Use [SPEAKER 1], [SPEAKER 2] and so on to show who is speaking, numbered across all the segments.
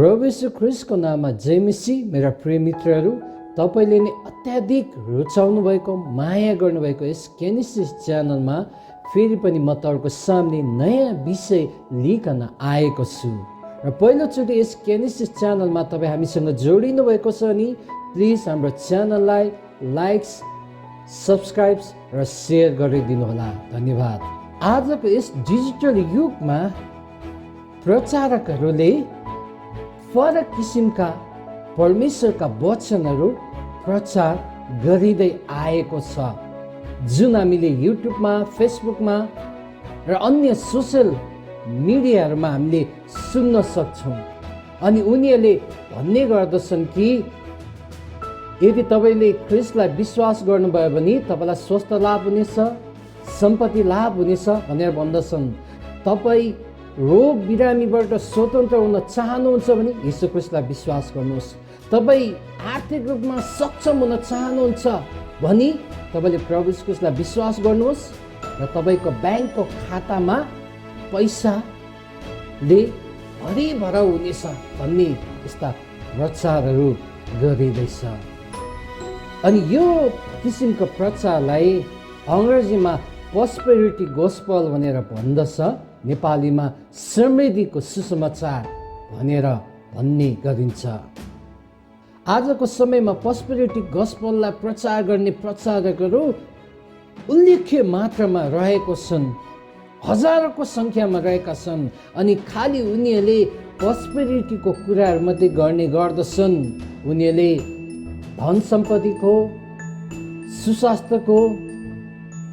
[SPEAKER 1] प्रभु यीशु ख्रीष्टको नाममा जय मसीह। मेरा प्रिय मित्रहरू, तपाईँले नै अत्याधिक रुचाउनु भएको, माया गर्नुभएको यस केनिसिस च्यानलमा फेरि पनि म तपाईँको सामने नयाँ विषय लिइकन आएको छु। र पहिलोचोटि यस केनिसिस च्यानलमा तपाईँ हामीसँग जोडिनु भएको छ भने प्लिज हाम्रो च्यानललाई लाइक्स, सब्सक्राइब्स र सेयर गरिदिनुहोला। धन्यवाद। आजको यस डिजिटल युगमा प्रचारकहरूले फरक किसिमका परमेश्वरका वचनहरू प्रचार गरिँदै आएको छ, जुन हामीले युट्युबमा, फेसबुकमा र अन्य सोसियल मिडियाहरूमा हामीले सुन्न सक्छौँ। अनि उनीहरूले भन्ने गर्दछन् कि यदि तपाईँले ख्रीष्टलाई विश्वास गर्नुभयो भने तपाईँलाई स्वास्थ्य लाभ हुनेछ, सम्पत्ति लाभ हुनेछ भनेर भन्दछन्। तपाईँ रोग बिरामीबाट स्वतन्त्र हुन चाहनुहुन्छ भने यीशु ख्रीष्टलाई विश्वास गर्नुहोस्। तपाईँ आर्थिक रूपमा सक्षम हुन चाहनुहुन्छ भने तपाईँले प्रभु यीशु ख्रीष्टलाई विश्वास गर्नुहोस् र तपाईँको ब्याङ्कको खातामा पैसाले भरिभर हुनेछ भन्ने यस्ता प्रचारहरू गरिँदैछ। अनि यो किसिमको प्रचारलाई अङ्ग्रेजीमा प्रोस्पेरिटी गोस्पल भनेर भन्दछ, नेपालीमा समृद्धिको सुसमाचार भनेर भन्ने गरिन्छ। आजको समयमा प्रोस्पेरिटी गोस्पललाई प्रचार गर्ने प्रचारकहरू उल्लेख्य मात्रामा रहेको छन्, हजारौंको सङ्ख्यामा रहेका छन्। अनि खालि उनीहरूले प्रोस्पेरिटीको कुराहरू मात्रै गर्ने गर्दछन्। उनीहरूले धन सम्पत्तिको, सुस्वास्थ्यको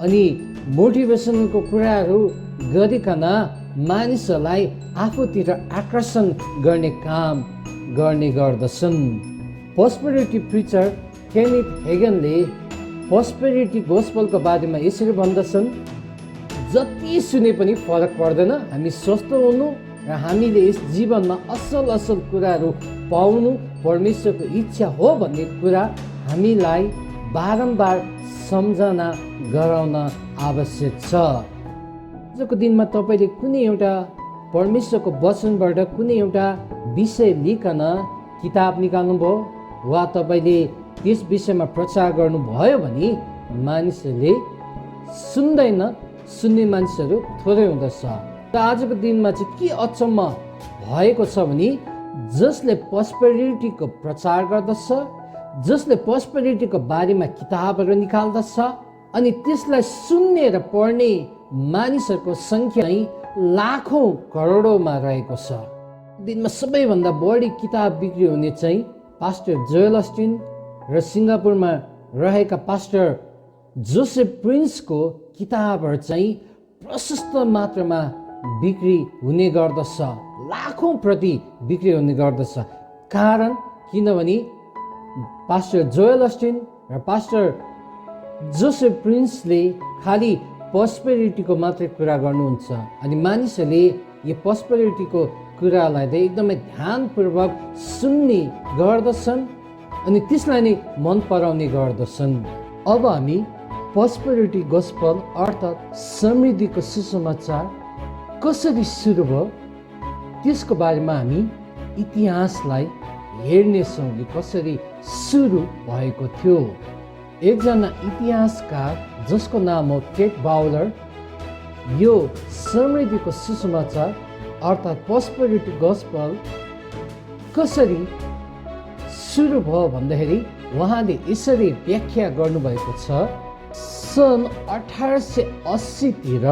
[SPEAKER 1] अनि मोटिभेसनको कुराहरू गरिकन मानिसहरूलाई आफूतिर आकर्षण गर्ने काम गर्ने गर्दछन्। प्रोस्पेरिटी प्रिचर केनिथ हेगनले प्रोस्पेरिटी गोस्पलको बारेमा यसरी भन्दछन्, जति सुने पनि फरक पर्दैन। हामी स्वस्थ हुनु र हामीले यस जीवनमा असल असल कुराहरू पाउनु परमेश्वरको इच्छा हो भन्ने कुरा हामीलाई बारम्बार सम्झना गराउन आवश्यक छ। आजको दिनमा तपाईँले कुनै एउटा परमेश्वरको वचनबाट कुनै एउटा विषय लिकन किताब निकाल्नुभयो वा तपाईँले त्यस विषयमा प्रचार गर्नुभयो भने मानिसहरूले सुन्दैन, सुन्ने मानिसहरू थोरै हुँदछ। र आजको दिनमा चाहिँ के अचम्म भएको छ भने जसले प्रोस्पेरिटीको प्रचार गर्दछ, जसले प्रोस्पेरिटीको बारेमा किताबहरू निकाल्दछ अनि त्यसलाई सुन्ने र पढ्ने मानिसहरूको सङ्ख्या लाखौँ करोडौँमा रहेको छ। दिनमा सबैभन्दा बढी किताब बिक्री हुने चाहिँ पास्टर जोएल अस्टिन र सिङ्गापुरमा रहेका पास्टर जोसेफ प्रिन्सको किताबहरू चाहिँ प्रशस्त मात्रामा बिक्री हुने गर्दछ, लाखौँ प्रति बिक्री हुने गर्दछ। कारण किनभने पास्टर जोएल अस्टिन र पास्टर जोसेफ प्रिन्सले खालि प्रोस्पेरिटीको मात्रै कुरा गर्नुहुन्छ अनि मानिसहरूले यो प्रोस्पेरिटीको कुरालाई चाहिँ एकदमै ध्यानपूर्वक सुन्ने गर्दछन् अनि त्यसलाई नै मन पराउने गर्दछन्। अब हामी प्रोस्पेरिटी गोस्पल अर्थात् समृद्धिको सुसमाचार कसरी सुरु भयो त्यसको बारेमा हामी इतिहासलाई हेर्नेछौँ कि कसरी सुरु भएको थियो। एकजना इतिहासकार जसको नाम हो केट बाउलर यो समृद्धिको सुसमाचार अर्थात् प्रोस्पेरिटी गोस्पल कसरी सुरु भयो भन्दाखेरि उहाँले यसरी व्याख्या गर्नुभएको छ। सन् 1880 तिर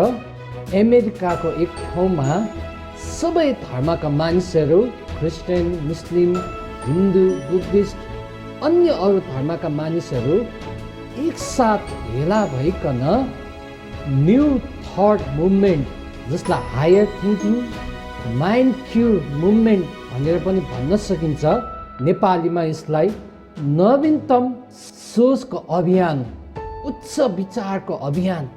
[SPEAKER 1] अमेरिकाको एक ठाउँमा सबै धर्मका मानिसहरू, क्रिस्चियन, मुस्लिम, हिन्दू, बुद्धिस्ट, अन्य अरू धर्मका मानिसहरू एकसाथ भेला भइकन न्यू थट मुभमेन्ट, जसलाई higher thinking, mind cure movement भनेर पनि भन्न सकिन्छ, नेपालीमा यसलाई नवीनतम सोचको अभियान, उच्च विचारको अभियान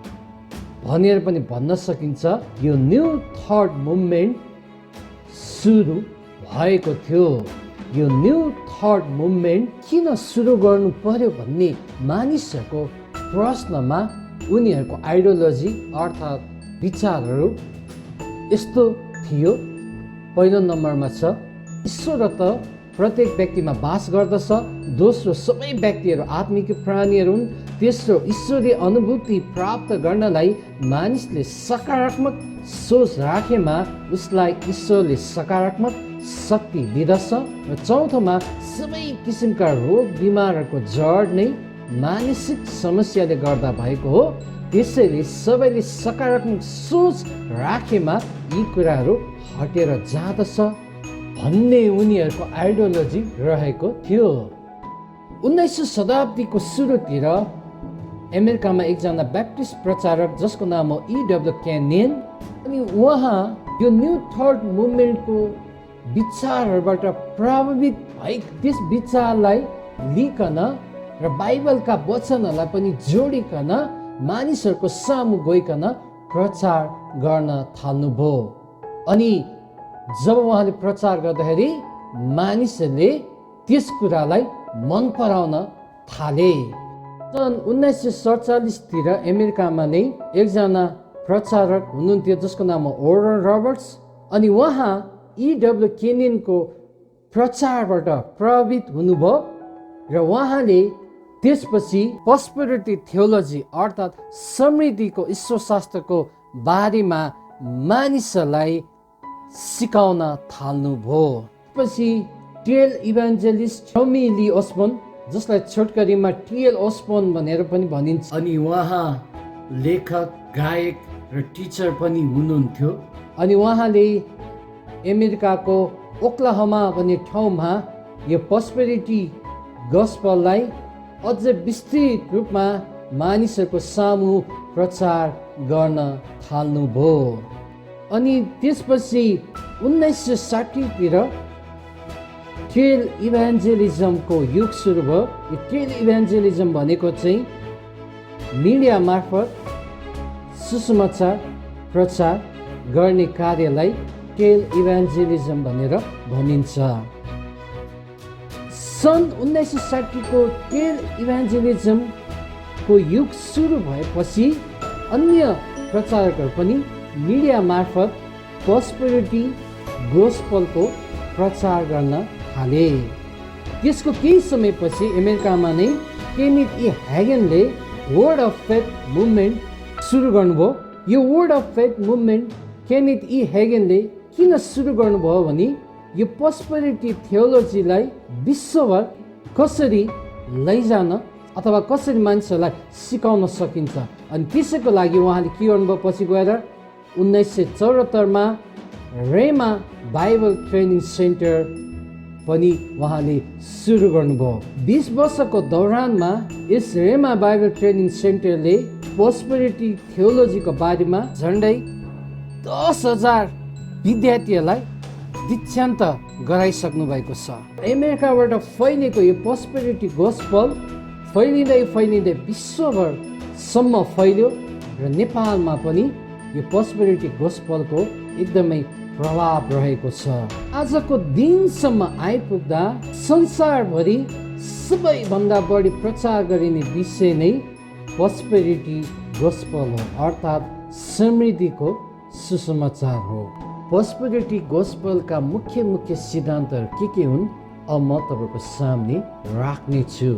[SPEAKER 1] भनेर पनि भन्न सकिन्छ। यो न्यू थट मुभमेन्ट सुरु भएको थियो। यो न्यू थट मुभमेन्ट किन सुरु गर्नु पर्यो भन्ने मानिसहरूको प्रश्नमा उनीहरूको आइडियोलोजी अर्थात् विचारहरू यस्तो थियो। पहिलो नम्बरमा छ ईश्वर त प्रत्येक व्यक्तिमा बास गर्दछ। दोस्रो, सबै व्यक्तिहरू आत्मिक प्राणीहरू हुन्। तेस्रो, ईश्वरीय अनुभूति प्राप्त गर्नलाई मानिसले सकारात्मक सोच राखेमा उसलाई ईश्वरले सकारात्मक शक्ति दिँदछ। र चौथोमा, सबै किसिमका रोग बिमारहरूको जड नै मानसिक समस्याले गर्दा भएको हो। त्यसैले सबैले सकारात्मक सोच राखेमा यी कुराहरू हटेर जाँदछ भन्ने उनीहरूको आइडियोलोजी रहेको थियो। 19औं शताब्दीको सुरुतिर अमेरिकामा एकजना ब्याप्टिस्ट प्रचारक जसको नाम हो E.W. केनियन, अनि उहाँ यो न्यू थर्ड मुभमेन्टको विचारहरूबाट प्रभावित भई त्यस विचारलाई लिकन र बाइबलका वचनहरूलाई पनि जोडिकन मानिसहरूको सामु गइकन प्रचार गर्न थाल्नुभयो। अनि जब उहाँले प्रचार गर्दाखेरि मानिसहरूले त्यस कुरालाई मन पराउन थाले। सन् 1947 तिर अमेरिकामा नै एकजना प्रचारक हुनुहुन्थ्यो जसको नाम हो ओरल रबर्ट्स। अनि उहाँ E.W. केनियनको प्रचारबाट प्रभावित हुनुभयो र उहाँले त्यसपछि प्रोस्पेरिटी थियोलोजी अर्थात् समृद्धिको ईश्वरशास्त्रको बारेमा मानिसहरूलाई सिकाउन थाल्नुभयो। पछि टेल इभान्जेलिस्ट टमी ली ओस्बोर्न, जसलाई छोटकरीमा टिएल ओस्बोर्न भनेर पनि भनिन्छ, अनि उहाँ लेखक, गायक र टिचर पनि हुनुहुन्थ्यो। अनि उहाँले अमेरिकाको ओक्लाहोमा भन्ने ठाउँमा यो प्रोस्पेरिटी गस्पललाई अझ विस्तृत रूपमा मानिसहरूको सामु प्रचार गर्न थाल्नुभयो। अनि त्यसपछि 1960 तिर टेल इभान्जेलिजमको युग सुरु भयो। यो टेल इभान्जेलिजम भनेको चाहिँ मिडिया मार्फत सुसमाचार प्रचार गर्ने कार्यलाई टेल इभान्जेलिजम भनेर भनिन्छ। सन् 1960 को टेल इभान्जेलिजमको युग सुरु भएपछि अन्य प्रचारकहरू पनि मिडिया मार्फत प्रोस्पेरिटी गोस्पलको प्रचार गर्न थाले। त्यसको केही समयपछि अमेरिकामा नै केनिथ ई ह्यागनले वर्ड अफ फेथ मुभमेन्ट सुरु गर्नुभयो। यो word of faith movement Kenneth E ह्यागनले किन सुरु गर्नुभयो भने यो प्रोस्पेरिटी थियोलोजीलाई विश्वभर कसरी लैजान अथवा कसरी मानिसहरूलाई सिकाउन सकिन्छ, अनि त्यसैको लागि उहाँले के गर्नुभयो, पछि गएर 1974 मा रेमा बाइबल ट्रेनिङ सेन्टर पनि उहाँले सुरु गर्नुभयो। 20 वर्षको दौरानमा यस रेमा बाइबल ट्रेनिङ सेन्टरले प्रोस्पेरिटी थियोलोजीको बारेमा झन्डै 10,000 विद्यार्थीहरूलाई दीक्षान्त गराइसक्नु भएको छ। अमेरिकाबाट फैलेको यो प्रोस्पेरिटी गोस्पल फैलिँदै विश्वभरसम्म फैल्यो र नेपालमा पनि यो प्रोस्पेरिटी गोस्पलको एकदमै प्रभाव रहेको छ। आजको दिनसम्म आइपुग्दा संसारभरि सबैभन्दा बढी प्रचार गरिने विषय नै प्रोस्पेरिटी गोस्पल हो, अर्थात् समृद्धिको सुसमाचार हो। प्रोस्पेरिटी गोस्पलका मुख्य सिद्धान्तहरू के हुन् अब म तपाईँको सामने राख्नेछु।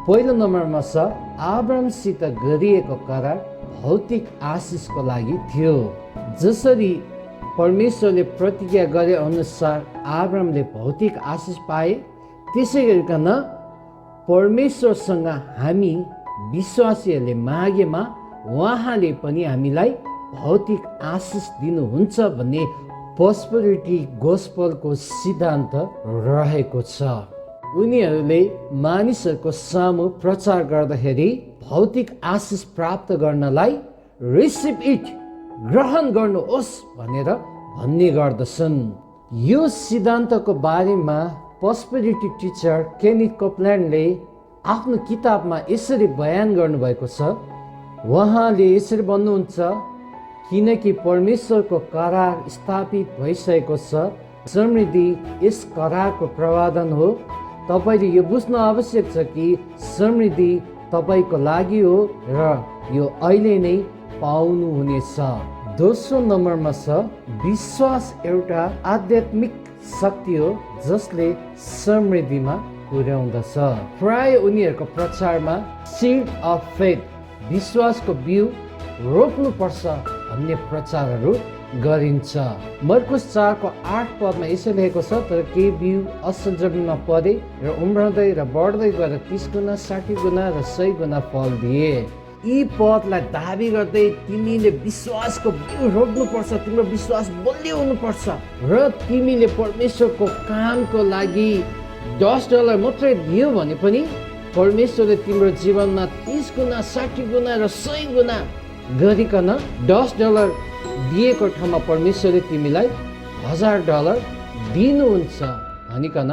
[SPEAKER 1] पहिलो नम्बरमा छ अब्राहमसित गरिएको करार भौतिक आशिषको लागि थियो। जसरी परमेश्वरले प्रतिज्ञा गरे अनुसार अब्राहमले भौतिक आशिष पाए, त्यसै गरिकन परमेश्वरसँग हामी विश्वासीहरूले मागेमा उहाँले पनि हामीलाई भौतिक आशिष दिनुहुन्छ भन्ने प्रोस्पेरिटी गोस्पलको सिद्धान्त रहेको छ। उनीहरूले मानिसहरूको सामु प्रचार गर्दाखेरि भौतिक आशिष प्राप्त गर्नलाई रिसिभ इट, ग्रहण गर्नुहोस् भनेर भन्ने गर्दछन्। यो सिद्धान्तको बारेमा प्रोस्पेरिटी टिचर केनिथ कोपल्यान्डले आफ्नो किताबमा यसरी बयान गर्नुभएको छ। उहाँले यसरी भन्नुहुन्छ, किनकि परमेश्वरको करार स्थापित भइसकेको छ, समृद्धि यस करारको प्रावधान हो। तपाईले यो बुझ्न आवश्यक छ कि समृद्धि तपाईको लागि हो र यो अहिले नै पाउनुहुनेछ। दोस्रो नम्बरमा छ विश्वास एउटा आध्यात्मिक शक्ति हो जसले समृद्धिमा पुर्याउँदछ। प्राय उनीहरूको प्रचारमा सीड अफ फेथ, विश्वासको बिउ रोप्नुपर्छ भन्ने प्रचारहरू गरिन्छ। मर्कुस 4:8 यसो लेखेको छ, तर केही बिउ असल जमिनमा परे र उम्रँदै र बढ्दै गएर 30 गुणा, 60 गुणा र 100 गुणा फल दिए। यी पदलाई दाबी गर्दै तिमीले विश्वासको बिउ रोप्नुपर्छ, तिम्रो विश्वास बलियो हुनुपर्छ र तिमीले परमेश्वरको कामको लागि $10 मात्रै दियो भने पनि परमेश्वरले तिम्रो जीवनमा 30 गुणा, 60 गुणा र 100 गुणा गरिकन $10 दिएको ठाउँमा परमेश्वरले तिमीलाई $1000 दिनुहुन्छ भनिकन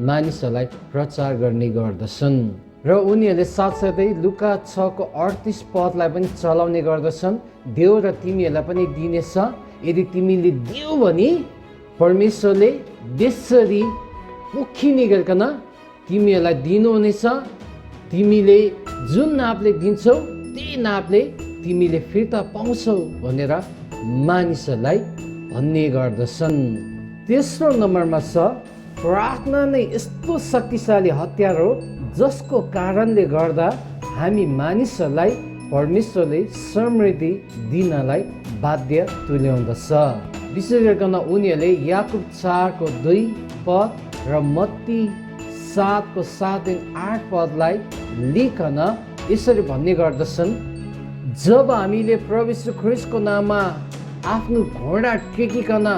[SPEAKER 1] मानिसहरूलाई प्रचार गर्ने गर्दछन्। र उनीहरूले साथसाथै लुका 6:38 पनि चलाउने गर्दछन्। देऊ र तिमीहरूलाई पनि दिनेछ, यदि तिमीले दियो भने परमेश्वरले त्यसरी पोखिने गरिकन तिमीहरूलाई दिनुहुनेछ। तिमीले जुन नापले दिन्छौ त्यही नापले तिमीले फिर्ता पाउँछौ भनेर मानिसहरूलाई भन्ने गर्दछन्। तेस्रो नम्बरमा छ, प्रार्थना नै यस्तो शक्तिशाली हतियार हो जसको कारणले गर्दा हामी मानिसहरूलाई परमेश्वरले समृद्धि दिनलाई बाध्य तुल्याउँदछ। विशेष गरिकन उनीहरूले याकुब 4:2 र मत्ती 7:7-8 लिखन यसरी भन्ने गर्दछन्, जब हामीले प्रभु यीशु ख्रीष्टको नाममा आफ्नो घोडा टेकिकन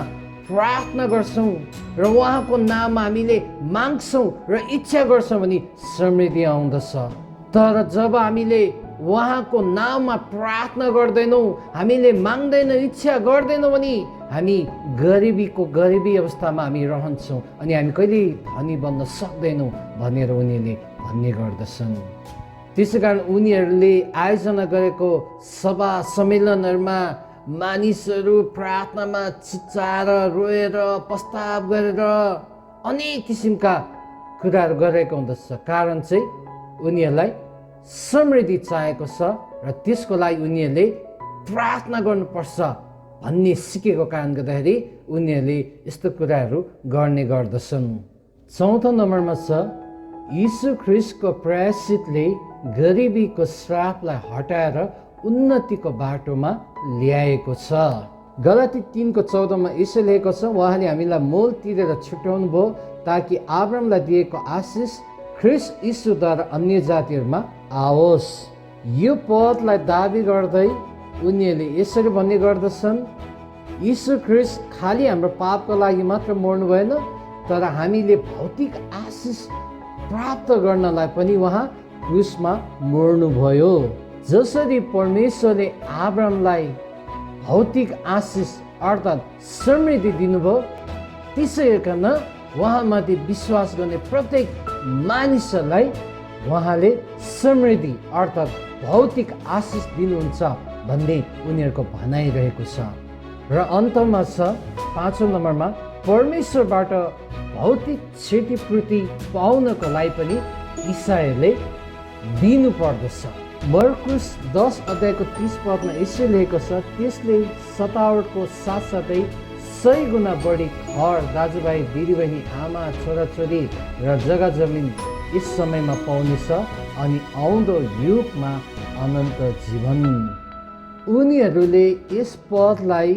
[SPEAKER 1] प्रार्थना गर्छौँ र उहाँको नाममा हामीले माग्छौँ र इच्छा गर्छौँ भने समृद्धि आउँदछ। तर जब हामीले उहाँको नाममा प्रार्थना गर्दैनौँ, हामीले माग्दैनौँ, इच्छा गर्दैनौँ भने हामी गरिबी अवस्थामा हामी रहन्छौँ अनि हामी कहिले धनी बन्न सक्दैनौँ भनेर उनीहरूले भन्ने गर्दछन्। त्यसै कारण उनीहरूले आयोजना गरेको सभा सम्मेलनहरूमा मानिसहरू प्रार्थनामा चिच्चाएर, रोएर, प्रस्ताव गरेर अनेक किसिमका कुराहरू गरेको हुँदछ। कारण चाहिँ उनीहरूलाई समृद्धि चाहिएको छ र त्यसको लागि उनीहरूले प्रार्थना गर्नुपर्छ भन्ने सिकेको कारण गर्दाखेरि उनीहरूले यस्तो कुराहरू गर्ने गर्दछन्। चौथो नम्बरमा छ, यीशु ख्रीष्टको प्रायश्चितले गरिबीको श्रापलाई हटाएर उन्नतिको बाटोमा ल्याएको छ। गलाती 3:14 यसो लेखेको छ, उहाँले हामीलाई मोल तिरेर छुट्याउनु भयो ताकि अब्राहमलाई दिएको आशिष ख्रीष्ट यीशुद्वारा अन्य जातिहरूमा आओस्। यो पदलाई दाबी गर्दै उनीहरूले यसरी भन्ने गर्दछन्, यीशु ख्रीष्ट खालि हाम्रो पापको लागि मात्र मर्नु भएन, तर हामीले भौतिक आशिष प्राप्त गर्नलाई पनि उहाँ क्रुसमा मर्नुभयो। जसरी परमेश्वरले अब्राहमलाई भौतिक आशिष अर्थात् समृद्धि दिनुभयो, त्यसै गरिकन उहाँमाथि विश्वास गर्ने प्रत्येक मानिसहरूलाई उहाँले समृद्धि अर्थात् भौतिक आशिष दिनुहुन्छ भन्ने उनीहरूको भनाइरहेको छ। र अन्तमा छ 5औं नम्बरमा, परमेश्वरबाट भौतिक क्षतिपूर्ति पाउनको लागि पनि ईसाईहरूले दिनु पर्दछ। मर्कुस 10:30 यसो लेखेको छ, त्यसले सतावटको साथसाथै 100 गुणा बढी घर, दाजुभाइ, दिदीबहिनी, आमा, छोराछोरी र जग्गा जमिन यस समयमा पाउनेछ अनि आउँदो युगमा अनन्त जीवन। उनीहरूले यस पदलाई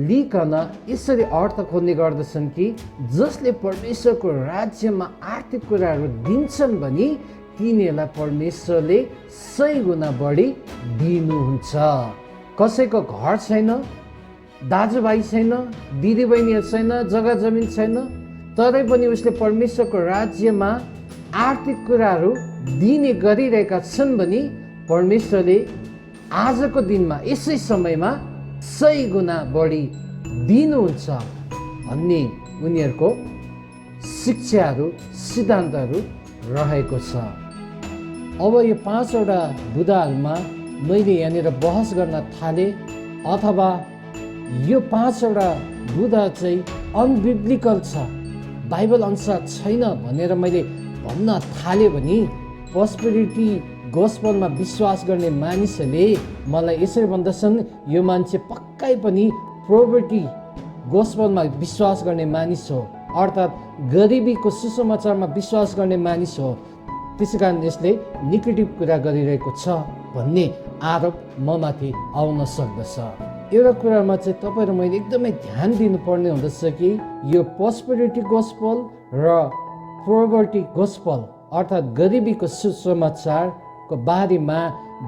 [SPEAKER 1] लिकन यसरी अर्थ खोज्ने गर्दछन् कि जसले परमेश्वरको राज्यमा आर्थिक कुराहरू दिन्छन् भने तिनीहरूलाई परमेश्वरले 100 गुणा बढी दिनुहुन्छ। कसैको घर छैन, दाजुभाइ छैन, दिदीबहिनीहरू छैन, जग्गा जमिन छैन, तरै पनि उसले परमेश्वरको राज्यमा आर्थिक कुराहरू दिने गरिरहेका छन् भने परमेश्वरले आजको दिनमा यसै समयमा 100 गुणा बढी दिनुहुन्छ भन्ने उनीहरूको शिक्षाहरू, सिद्धान्तहरू रहेको छ। अब यो 5वटा बुदाहरूमा मैले यहाँनिर बहस गर्न थालेँ अथवा यो 5वटा बुदा चाहिँ अनबिब्लिकल छ, बाइबल अनुसार छैन भनेर मैले भन्न थालेँ भने प्रोस्पेरिटी गोस्पलमा विश्वास गर्ने मानिसहरूले मलाई यसरी भन्दछन्, यो मान्छे पक्कै पनि प्रोस्पेरिटी गोस्पलमा विश्वास गर्ने मानिस हो अर्थात् गरिबीको सुसमाचारमा विश्वास गर्ने मानिस हो, त्यसै कारण यसले नेगेटिभ कुरा गरिरहेको छ भन्ने आरोप ममाथि आउन सक्दछ। एउटा कुरामा चाहिँ तपाईँ र मैले एकदमै ध्यान दिनुपर्ने हुँदछ कि यो प्रोस्पेरिटी गोस्पल र पोभर्टी गोस्पल अर्थात् गरिबीको सुसमाचारको बारेमा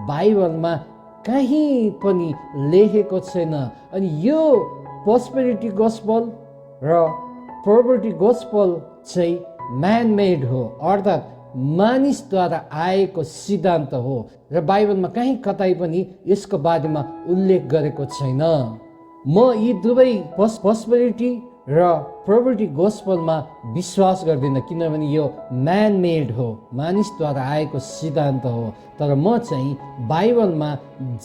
[SPEAKER 1] बाइबलमा कहीँ पनि लेखेको छैन। अनि यो प्रोस्पेरिटी गोस्पल र पोभर्टी गोस्पल चाहिँ म्यान मेड हो, अर्थात् मानिसद्वारा आएको सिद्धान्त हो र बाइबलमा कहीँ कतै पनि यसको बारेमा उल्लेख गरेको छैन। म यी दुवै प्रोस्पेरिटी र पोभर्टी गोस्पलमा विश्वास गर्दिनँ, किनभने यो म्यान मेड हो, मानिसद्वारा आएको सिद्धान्त हो। तर म चाहिँ बाइबलमा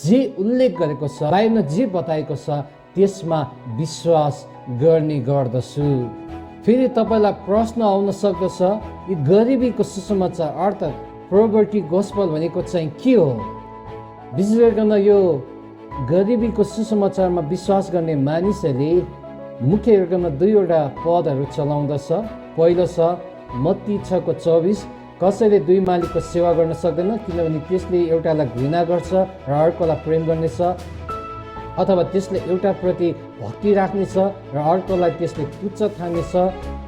[SPEAKER 1] जे उल्लेख गरेको छ, बाइबलमा जे बताएको छ त्यसमा विश्वास गर्ने गर्दछु। फेरि तपाईँलाई प्रश्न आउन सक्दछ, यो गरिबीको सुसमाचार अर्थात् पोभर्टी गोस्पल भनेको चाहिँ के हो? विशेष गरिकन यो गरिबीको सुसमाचारमा विश्वास गर्ने मानिसहरूले मुख्य गरिकन दुईवटा पदहरू चलाउँदछ। पहिलो छ मत्ती 6:24, कसैले दुई मालिकको सेवा गर्न सक्दैन, किनभने त्यसले एउटालाई घृणा गर्छ र अर्कोलाई प्रेम गर्नेछ, अथवा त्यसले एउटाप्रति भक्ति राख्नेछ र अर्कोलाई त्यसले तुच्छ ठान्नेछ।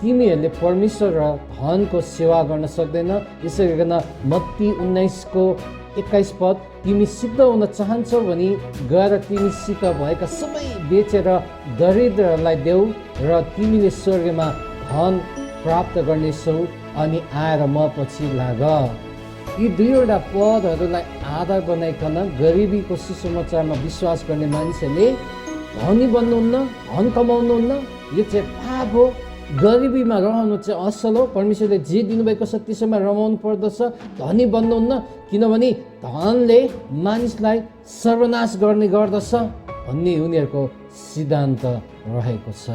[SPEAKER 1] तिमीहरूले परमेश्वर र धनको सेवा गर्न सक्दैन। यसै गरिकन मत्ती 19:21 पद, तिमी सिद्ध हुन चाहन्छौ भने गएर तिमीसित भएका सबै बेचेर दरिद्रहरूलाई देऊ र तिमीले स्वर्गमा धन प्राप्त गर्नेछौ, अनि आएर म पछि लाग। यी दुईवटा पदहरूलाई आधार बनाइकन गरिबीको सुसमाचारमा विश्वास गर्ने मानिसहरूले धनी बन्नुहुन्न, धन कमाउनुहुन्न, यो चाहिँ पाप हो। गरिबीमा रहनु चाहिँ असल हो, परमेश्वरले जे दिनुभएको छ त्यसैमा रमाउनु पर्दछ। धनी बन्नुहुन्न, किनभने धनले मानिसलाई सर्वनाश गर्ने गर्दछ भन्ने उनीहरूको सिद्धान्त रहेको छ।